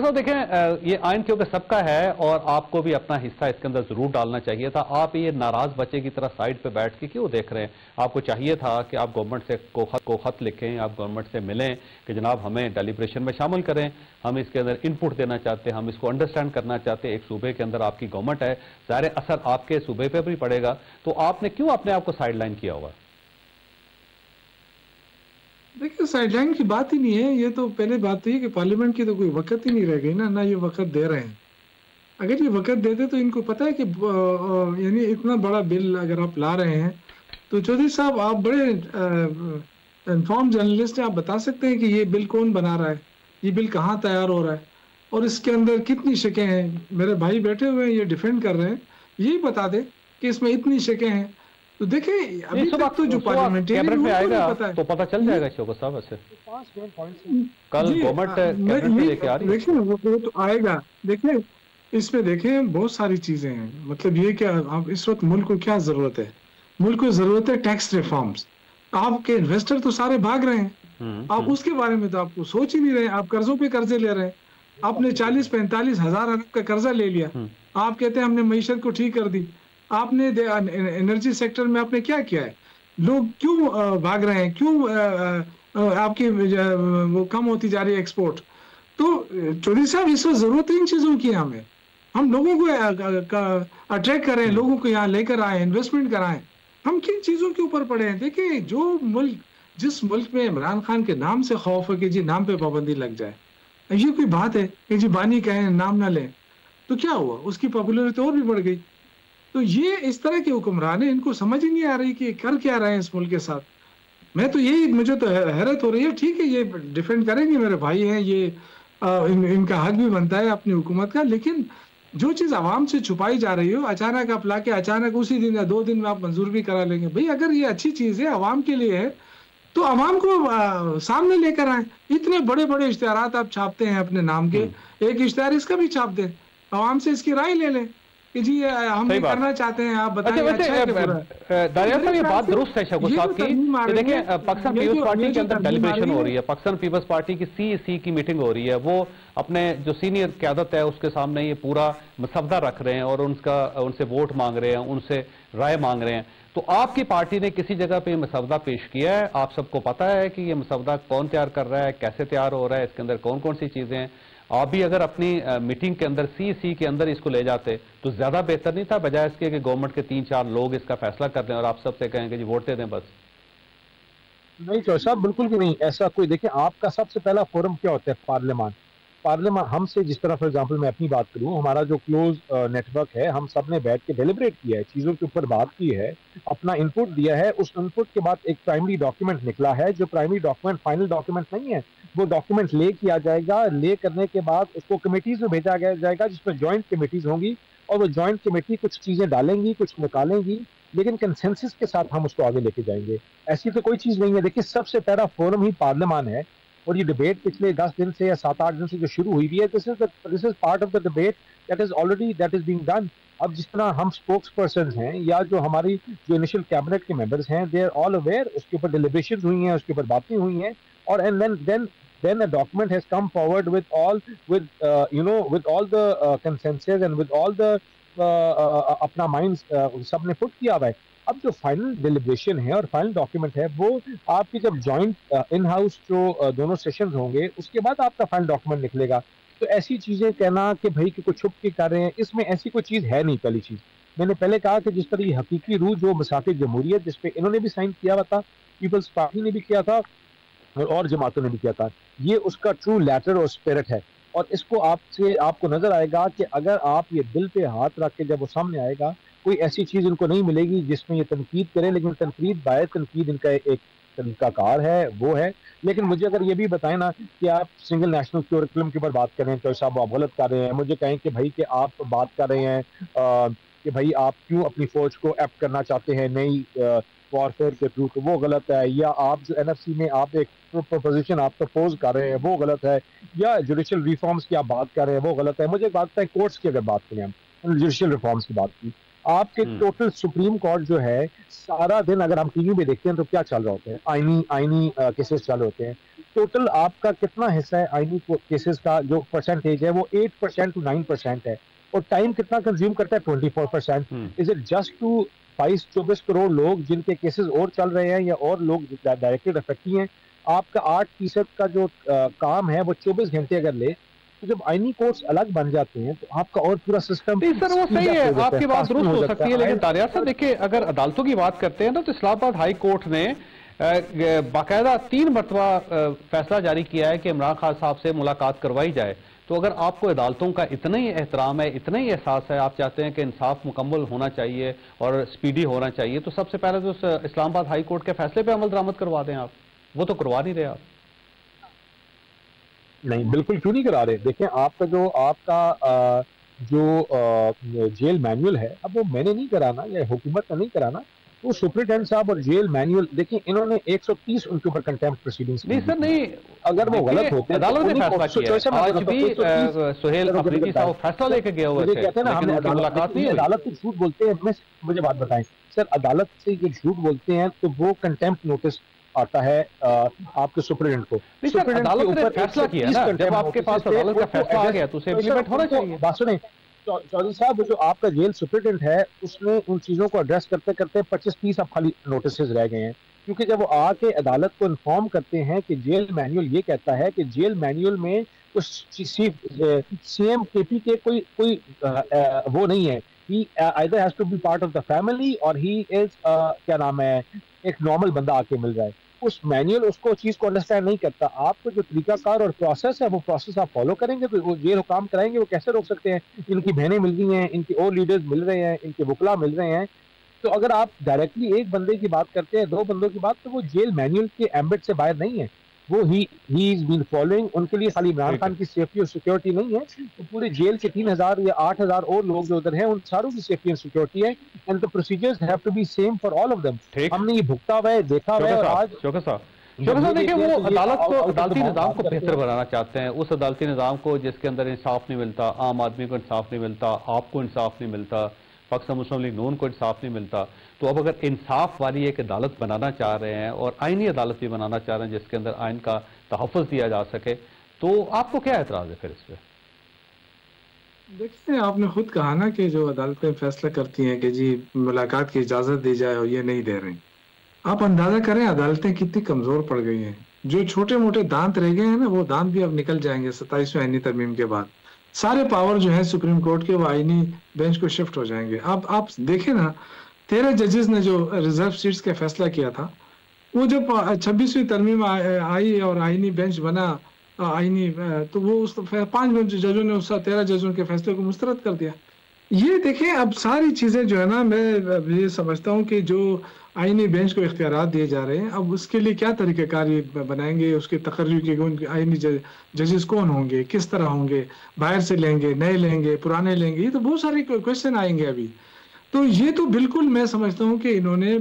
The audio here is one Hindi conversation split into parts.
डॉक्टर साहब देखें, ये आइन क्योंकि सबका है और आपको भी अपना हिस्सा इसके अंदर जरूर डालना चाहिए था। आप ये नाराज बच्चे की तरह साइड पे बैठ के क्यों देख रहे हैं? आपको चाहिए था कि आप गवर्नमेंट से को खत लिखें, आप गवर्नमेंट से मिलें कि जनाब हमें डेलिब्रेशन में शामिल करें, हम इसके अंदर इनपुट देना चाहते हैं, हम इसको अंडरस्टैंड करना चाहते हैं। एक सूबे के अंदर आपकी गवर्नमेंट है, ज़ाहिर असर आपके सूबे पर भी पड़ेगा, तो आपने क्यों अपने आप को साइड लाइन किया होगा? देखिए, साइडलाइन की बात ही नहीं है। ये तो पहले बात तो ये कि पार्लियामेंट की तो कोई वक्त ही नहीं रह गई ना ये वक्त दे रहे हैं। अगर ये वक्त देते तो इनको पता है कि यानी इतना बड़ा बिल अगर आप ला रहे हैं तो चौधरी साहब आप बड़े इन्फॉर्म जर्नलिस्ट हैं, आप बता सकते हैं कि ये बिल कौन बना रहा है, ये बिल कहाँ तैयार हो रहा है और इसके अंदर कितनी शकें हैं। मेरे भाई बैठे हुए हैं, ये डिफेंड कर रहे हैं, यही बता दे कि इसमें इतनी शकें हैं। तो देखिए अभी तक तो जो पार्लियामेंटेरियन में आएगा तो पता चल जाएगा शौकत साहब। ऐसे कल गवर्नमेंट कैबिनेट लेके आ रही है, देखिए वो तो आएगा। देखिए इसमें देखें बहुत सारी चीजें हैं। मतलब ये क्या आप इस वक्त मुल्क को क्या जरूरत है? मुल्क को जरूरत है टैक्स रिफॉर्म्स। आपके इन्वेस्टर तो सारे भाग रहे हैं, आप उसके बारे में तो आपको सोच ही नहीं रहे। आप कर्जों पे कर्जे ले रहे हैं। आपने 40-45 हजार अरब का कर्जा ले लिया। आप कहते हैं हमने मईशत को ठीक कर दी। आपने एनर्जी सेक्टर में आपने क्या किया है? लोग क्यों भाग रहे हैं? क्यों आपकी वो कम होती जा रही है एक्सपोर्ट? तो चौधरी साहब इस वक्त जरूरत है इन चीजों की। हमें हम लोगों को अट्रैक्ट करें, लोगों को यहाँ लेकर आए, इन्वेस्टमेंट कराएं। हम किन चीजों के ऊपर पड़े हैं? देखिए जिस मुल्क में इमरान खान के नाम से खौफ है कि जी नाम पे पाबंदी लग जाए, ये कोई बात है कि जी बानी कहें नाम ना लें, तो क्या हुआ? उसकी पॉपुलरिटी और भी बढ़ गई। तो ये इस तरह के हुक्मरान है, इनको समझ ही नहीं आ रही कि कर क्या रहे हैं इस मुल्क के साथ। मैं तो यही, मुझे तो हैरत हो रही है। ठीक है ये डिफेंड करेंगे, मेरे भाई हैं ये, इनका हक भी बनता है अपनी हुकूमत का, लेकिन जो चीज आवाम से छुपाई जा रही हो अचानक आप लाके अचानक उसी दिन या 2 दिन में आप मंजूर भी करा लेंगे। भाई अगर ये अच्छी चीज है आवाम के लिए है तो आवाम को सामने लेकर आए। इतने बड़े बड़े इश्तेहारात आप छापते हैं अपने नाम के, एक इश्तेहार इसका भी छाप दें, आवाम से इसकी राय ले लें कि जी हम ये करना चाहते हैं, आप बताइए। दानिया साहब ये बात दुरुस्त है शौकत साहब की। देखिए पाकिस्तान पीपल्स पार्टी के अंदर डेलिब्रेशन हो रही है, पाकिस्तान पीपल्स पार्टी की CEC की मीटिंग हो रही है, वो अपने जो सीनियर क़यादत है उसके सामने ये पूरा मसवदा रख रहे हैं और उनसे वोट मांग रहे हैं, उनसे राय मांग रहे हैं। तो आपकी पार्टी ने किसी जगह पे मसवदा पेश किया है? आप सबको पता है कि ये मसवदा कौन तैयार कर रहा है, कैसे तैयार हो रहा है, इसके अंदर कौन कौन सी चीजें हैं? आप भी अगर अपनी मीटिंग के अंदर CEC के अंदर इसको ले जाते तो ज्यादा बेहतर नहीं था, बजाय इसके कि गवर्नमेंट के 3-4 लोग इसका फैसला कर दें और आप सबसे कहें कि जी वोट दे दें बस? नहीं चौधरी साहब, बिल्कुल भी नहीं। ऐसा कोई, देखिए आपका सबसे पहला फोरम क्या होता है? पार्लियामान। हमसे जिस तरह फॉर एग्जांपल मैं अपनी बात करूं, हमारा जो क्लोज नेटवर्क है, हम सब ने बैठ के डेलिब्रेट किया है, चीज़ों के ऊपर बात की है, अपना इनपुट दिया है। उस इनपुट के बाद एक प्राइमरी डॉक्यूमेंट निकला है, जो प्राइमरी डॉक्यूमेंट फाइनल डॉक्यूमेंट नहीं है। वो डॉक्यूमेंट ले किया जाएगा, ले करने के बाद उसको कमेटीज में भेजा जाएगा, जिसमें ज्वाइंट कमेटीज होंगी और वो ज्वाइंट कमेटी कुछ चीज़ें डालेंगी, कुछ निकालेंगी, लेकिन कंसेंसस के साथ हम उसको आगे लेके जाएंगे। ऐसी तो कोई चीज़ नहीं है। देखिए सबसे पहला फोरम ही पार्लियामान है और ये डिबेट पिछले 10 दिन से या 7-8 दिन से जो शुरू हुई है, this is part of the debate that is being done. अब जिस तरह हम स्पोक्स पर्सन हैं या जो हमारी जो इनिशियल कैबिनेट के मेंबर्स हैं, दे आर ऑल अवेयर, उसके ऊपर डिलिब्रेशंस हुई हैं, उसके ऊपर बातें हुई हैं, और and then a document has come forward with all the consensus and with all the अपना माइंड्स सबने पुट किया हुआ है। अब जो फाइनल डिलिब्रेशन है और फाइनल डॉक्यूमेंट है, वो आपकी जब जॉइंट इन हाउस जो दोनों सेशंस होंगे उसके बाद आपका फाइनल डॉक्यूमेंट निकलेगा। तो ऐसी चीजें कहना कि भाई कि कुछ छुप के कर रहे हैं, इसमें ऐसी कोई चीज है नहीं। पहली चीज मैंने पहले कहा कि जिस तरह ये हकीकी रूह जो मसाक़िद जमहूरियत जिसपे इन्होंने भी साइन किया हुआ था, पीपल्स पार्टी ने भी किया था और जमातों ने भी किया था, ये उसका ट्रू लेटर और स्पिरिट है। और इसको आपको नजर आएगा कि अगर आप ये दिल पे हाथ रख के जब वो सामने आएगा, कोई ऐसी चीज इनको नहीं मिलेगी जिसमें ये तनकीद करें, लेकिन तनकीद बाय तनकीद इनका एक तरीकाकार है, वो है। लेकिन मुझे अगर ये भी बताएं ना कि आप सिंगल नेशनल करिकुलम के ऊपर बात कर रहे हैं तो साहब आप गलत कर रहे हैं। मुझे कहें कि भाई कि आप बात कर रहे हैं कि भाई आप क्यों अपनी फौज को एक्ट करना चाहते हैं नई वॉरफेयर के थ्रू, तो वो गलत है। या आप जो NFC में आप एक प्रोपोजिशन आप प्रपोज कर रहे हैं वो गलत है। या जुडिशियल रिफॉर्म्स की आप बात कर रहे हैं वो गलत है। मुझे बात है कोर्ट्स की अगर बात करें, हम जुडिशियल रिफॉर्म्स की बात की, आपके टोटल सुप्रीम कोर्ट जो है सारा दिन अगर हम टीवी में देखते हैं तो क्या चल रहा होता है? आईनी केसेस चल रहे होते हैं। टोटल आपका कितना हिस्सा है आईनी केसेस का, जो परसेंटेज है वो 8% to 9% है, और टाइम कितना कंज्यूम करता है 24%। Is it just to 22-24 crore लोग जिनके केसेस और चल रहे हैं या और लोग डायरेक्टली अफेक्टी हैं? आपका 8% का जो काम है वो 24 घंटे अगर ले, तो जब आईनी कोर्ट्स अलग बन जाते हैं तो आपका और पूरा सिस्टम। सर वो सही है, आपकी बात दुरुस्त हो सकती है, लेकिन तारियार साहब देखिए, अगर अदालतों की बात करते हैं ना, तो इस्लामाबाद हाई कोर्ट ने बाकायदा 3 मरतबा फैसला जारी किया है कि इमरान खान साहब से मुलाकात करवाई जाए। तो अगर आपको अदालतों का इतना ही एहतराम है, इतना ही एहसास है, आप चाहते हैं कि इंसाफ मुकम्मल होना चाहिए और स्पीडी होना चाहिए, तो सबसे पहले तो इस्लामाबाद हाई कोर्ट के फैसले पे अमल दरामद करवा दें आप। वो तो करवा नहीं रहे आप। नहीं, बिल्कुल क्यों नहीं करा रहे। देखें, आपका जो जेल मैनुअल है, अब वो मैंने नहीं कराना या हुकूमत का नहीं कराना, वो सुप्रिटेंडेंट साहब और जेल मैनुअल, देखिए इन्होंने 130 उनके ऊपर कंटेम्प्ट प्रोसीडिंग्स नहीं सर नहीं, अगर वो गलत होते हैं अदालत ने फैसला किया। आज भी सुहेल अफरीदी साहब फैसला लेके गए हुए थे, कहते हैं ना हमने मुलाकात नहीं, अदालत से झूठ बोलते हैं। मुझे बात बताएं सर, अदालत से ये झूठ बोलते हैं तो वो कंटेम्प्ट नोटिस आता है आपके सुप्रीटेंडेंट को। सर अदालत ने फैसला किया ना, जब आपके पास अदालत का फैसला आ गया तो उसे इम्प्लीमेंट होना चाहिए। बात सुने चौधरी साहब, जो आपका जेल सुप्रीटेंडेंट है उसने उन चीजों को एड्रेस करते करते 25-30 अब खाली नोटिस रह गए हैं, क्योंकि जब वो आके अदालत को इन्फॉर्म करते हैं कि जेल मैनुअल ये कहता है कि जेल मैनुअल में कुछ सीएम केपी के कोई वो नहीं है, he either has to be part of the family और ही इज क्या नाम है, एक नॉर्मल बंदा आके मिल रहा है। उस मैनुअल उसको चीज को अंडरस्टैंड नहीं करता। आपको जो तरीकाकार और प्रोसेस है वो प्रोसेस आप फॉलो करेंगे तो वो ये काम कराएंगे, वो कैसे रोक सकते हैं? इनकी बहनें मिल रही हैं, इनके और लीडर्स मिल रहे हैं, इनके वकला मिल रहे हैं। तो अगर आप डायरेक्टली एक बंदे की बात करते हैं, 2 बंदों की बात, तो वो जेल मैनुअल के एम्बिट से बाहर नहीं है। वो ही इज बीन फॉलोइंग, उनके लिए खाली इमरान खान की सेफ्टी और सिक्योरिटी नहीं है, तो पूरे जेल के 3000 या 8000 और लोग जो उधर हैं उन सारों की सेफ्टी एंड सिक्योरिटी है, and the procedures have to be same for all of them. हमने ये भुगता हुआ है, देखा हुआ है। और आज देखिए, वो अदालत को, अदालती निज़ाम को बेहतर बनाना चाहते हैं, उस अदालती निज़ाम को जिसके अंदर इंसाफ नहीं मिलता, आम आदमी को इंसाफ नहीं मिलता, आपको इंसाफ नहीं मिलता, पाकिस्तान मुस्लिम लीग नून को इंसाफ नहीं मिलता। तो अब अगर इंसाफ वाली एक अदालत बनाना चाह रहे हैं और आईनी अदालत भी बनाना चाह रहे हैं जिसके अंदर आइन का तहफ़्फ़ुज़ दिया जा सके, तो आपको क्या एतराज़ है फिर इस पर? देखिए, आपने खुद कहा ना कि जो अदालतें फैसला करती हैं कि जी मुलाकात की इजाजत दी जाए और ये नहीं दे रही। आप अंदाजा करें अदालतें कितनी कमजोर पड़ गई हैं। जो छोटे मोटे दांत रह गए हैं ना, वो दांत भी अब निकल जाएंगे 27वें आईनी तरमीम के बाद। सारे पावर जो है सुप्रीम कोर्ट के वो आईनी बेंच को शिफ्ट हो जाएंगे। अब आप देखें ना, 13 जजेस ने जो रिजर्व सीट्स का फैसला किया था, वो जब 26वीं तरमीम आई और आईनी बेंच बना आईनी, तो वो उस 5 जजों ने उस 13 जजों के फैसले को मुस्तरद कर दिया। ये देखें, अब सारी चीजें जो है ना, मैं ये समझता हूँ कि जो आईनी बेंच को इख्तियारात दिए जा रहे हैं, अब उसके लिए क्या तरीक़ेकार बनाएंगे, उसके तकर्री के आईनी जजेस कौन होंगे, किस तरह होंगे, बाहर से लेंगे, नए लेंगे, पुराने लेंगे, ये तो बहुत सारे क्वेश्चन आएंगे अभी। तो ये तो बिल्कुल मैं समझता हूँ कि इन्होंने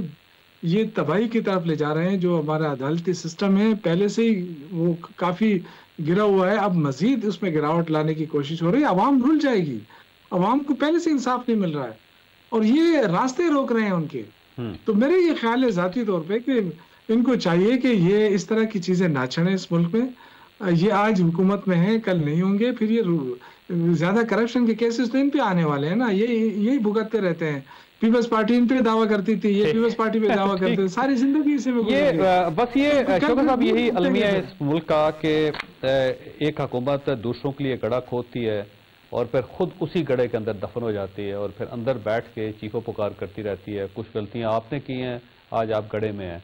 ये तबाही की तरफ ले जा रहे हैं। जो हमारा अदालती सिस्टम है पहले से ही वो काफी गिरा हुआ है, अब मजीद उसमें गिरावट लाने की कोशिश हो रही है। अवाम भूल जाएगी, अवाम को पहले से इंसाफ नहीं मिल रहा है और ये रास्ते रोक रहे हैं उनके। तो मेरे ये ख्याल है जाती तौर पे कि इनको चाहिए कि ये इस तरह की चीजें ना छड़ें इस मुल्क में। ये आज हुकूमत में है, कल नहीं होंगे, फिर ये ज्यादा करप्शन के केसेस तो इन पे आने वाले हैं ना, यही भुगतते रहते हैं। पीपल्स पार्टी इन पे दावा करती थी, ये पीपल्स पार्टी पे दावा करते थे, सारी जिंदगी इसी में ये बस ये शौकत साहब यही अलमिया है इस मुल्क का कि एक हुकूमत दूसरों के लिए गड़ा खोदती है और फिर खुद उसी गड़े के अंदर दफन हो जाती है और फिर अंदर बैठ के चीखो पुकार करती रहती है। कुछ गलतियां आपने की हैं, आज आप गड़े में हैं,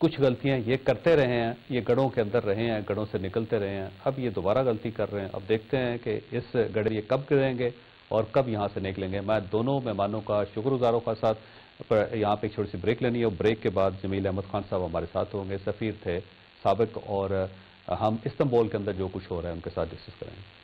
कुछ गलतियां ये करते रहे हैं, ये गड़ों के अंदर रहे हैं, गड़ों से निकलते रहे हैं, अब ये दोबारा गलती कर रहे हैं। अब देखते हैं कि इस गड़े ये कब गिरेंगे और कब यहाँ से निकलेंगे। मैं दोनों मेहमानों का शुक्रगुजारों का साथ यहाँ पे एक छोटी सी ब्रेक लेनी है और ब्रेक के बाद जमील अहमद खान साहब हमारे साथ होंगे, सफ़ीर थे साबिक, और हम इस्तांबुल के अंदर जो कुछ हो रहा है उनके साथ डिस्कस करेंगे।